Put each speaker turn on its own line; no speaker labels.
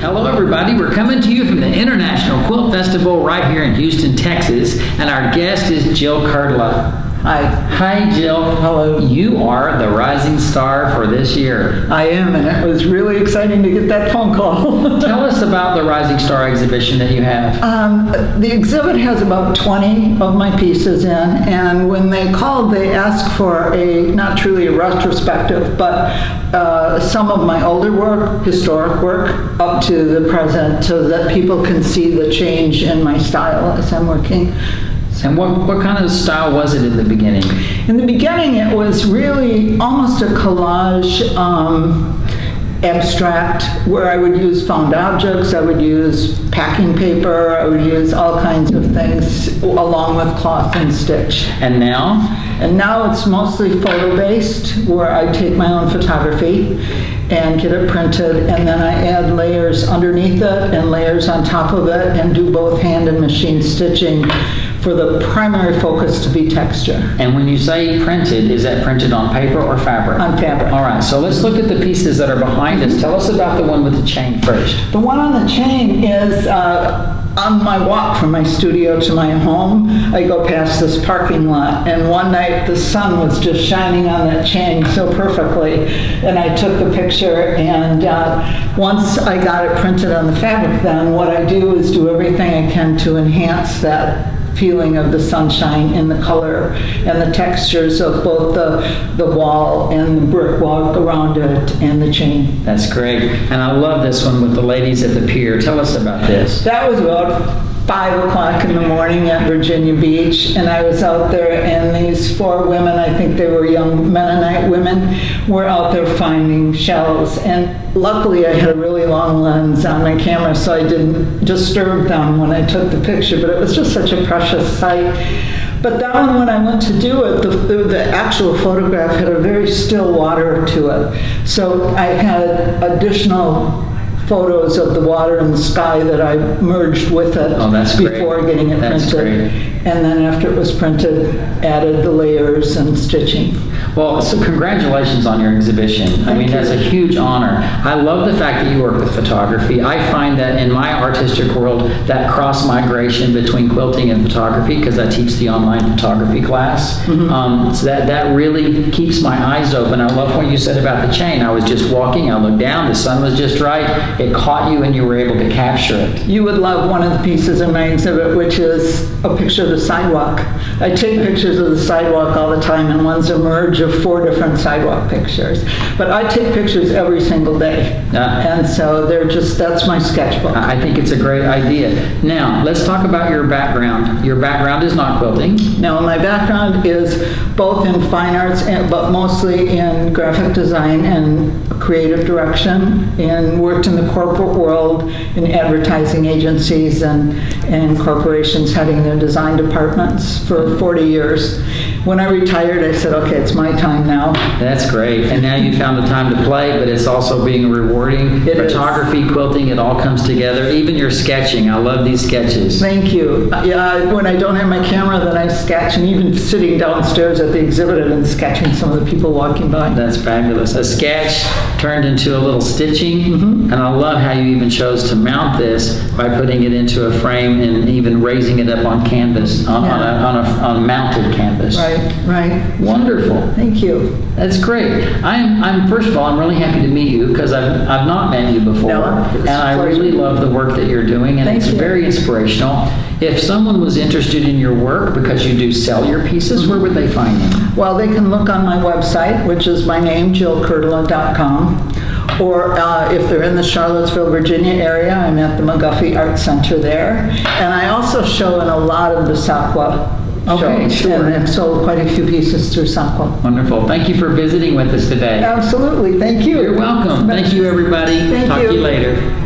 Hello everybody, we're coming to you from the International Quilt Festival right here in Houston, Texas, and our guest is Jill Kerttula.
Hi.
Hi Jill.
Hello.
You are the rising star for this year.
I am, and it was really exciting to get that phone call.
Tell us about the Rising Star exhibition that you have.
The exhibit has about 20 of my pieces in, and when they called, they asked for not truly a retrospective, but some of my older work, historic work, up to the present, so that people can see the change in my style as I'm working.
And what kind of style was it in the beginning?
In the beginning, it was really almost a collage, abstract, where I would use found objects, I would use packing paper, I would use all kinds of things along with cloth and stitch.
And now?
And now it's mostly photo-based, where I take my own photography and get it printed, and then I add layers underneath it and layers on top of it, and do both hand and machine stitching for the primary focus to be texture.
And when you say printed, is that printed on paper or fabric?
On fabric.
All right, so let's look at the pieces that are behind us. Tell us about the one with the chain first.
The one on the chain is on my walk from my studio to my home. I go past this parking lot, and one night the sun was just shining on that chain so perfectly, and I took the picture, and once I got it printed on the fabric, then what I do is do everything I can to enhance that feeling of the sunshine and the color and the textures of both the wall and the brick walk around it and the chain.
That's great. And I love this one with the ladies at the pier. Tell us about this.
That was about 5 o'clock in the morning at Virginia Beach, and I was out there, and these 4 women, I think they were young Mennonite women, were out there finding shells. And luckily I had a really long lens on my camera, so I didn't disturb them when I took the picture, but it was just such a precious sight. But that one, when I went to do it, the actual photograph had a very still water to it. So I had additional photos of the water and the sky that I merged with it before getting it printed.
Great.
And then after it was printed, added the layers and stitching.
Well, so congratulations on your exhibition. I mean, that's a huge honor. I love the fact that you work with photography. I find that in my artistic world, that cross-migration between quilting and photography, because I teach the online photography class, so that really keeps my eyes open. I love what you said about the chain. I was just walking, I looked down, the sun was just right, it caught you and you were able to capture it.
You would love one of the pieces in my exhibit, which is a picture of the sidewalk. I take pictures of the sidewalk all the time, and one's a merge of 4 different sidewalk pictures. But I take pictures every single day. And so that's my sketchbook.
I think it's a great idea. Now, let's talk about your background. Your background is not quilting.
No, my background is both in fine arts, but mostly in graphic design and creative direction, and worked in the corporate world in advertising agencies and corporations heading their design departments for 40 years. When I retired, I said, okay, it's my time now.
That's great. And now you found the time to play, but it's also being rewarding. Photography, quilting, it all comes together. Even your sketching. I love these sketches.
Thank you. Yeah, when I don't have my camera, then I sketch, and even sitting downstairs at the exhibit and sketching some of the people walking by.
That's fabulous. A sketch turned into a little stitching, and I love how you even chose to mount this by putting it into a frame and even raising it up on canvas, on a mounted canvas.
Right.
Wonderful.
Thank you.
That's great. I'm first of all, I'm really happy to meet you, because I've not met you before, and I really love the work that you're doing, and it's very inspirational. If someone was interested in your work, because you do sell your pieces, where would they find you?
Well, they can look on my website, which is my name, JillKerttula.com. Or if they're in the Charlottesville, Virginia area, I'm at the McGuffey Art Center there. And I also show in a lot of the SAQA shows, and I've sold quite a few pieces through SAQA.
Wonderful. Thank you for visiting with us today.
Absolutely. Thank you.
You're welcome. Thank you, everybody.
Thank
Talk
you.
to you later.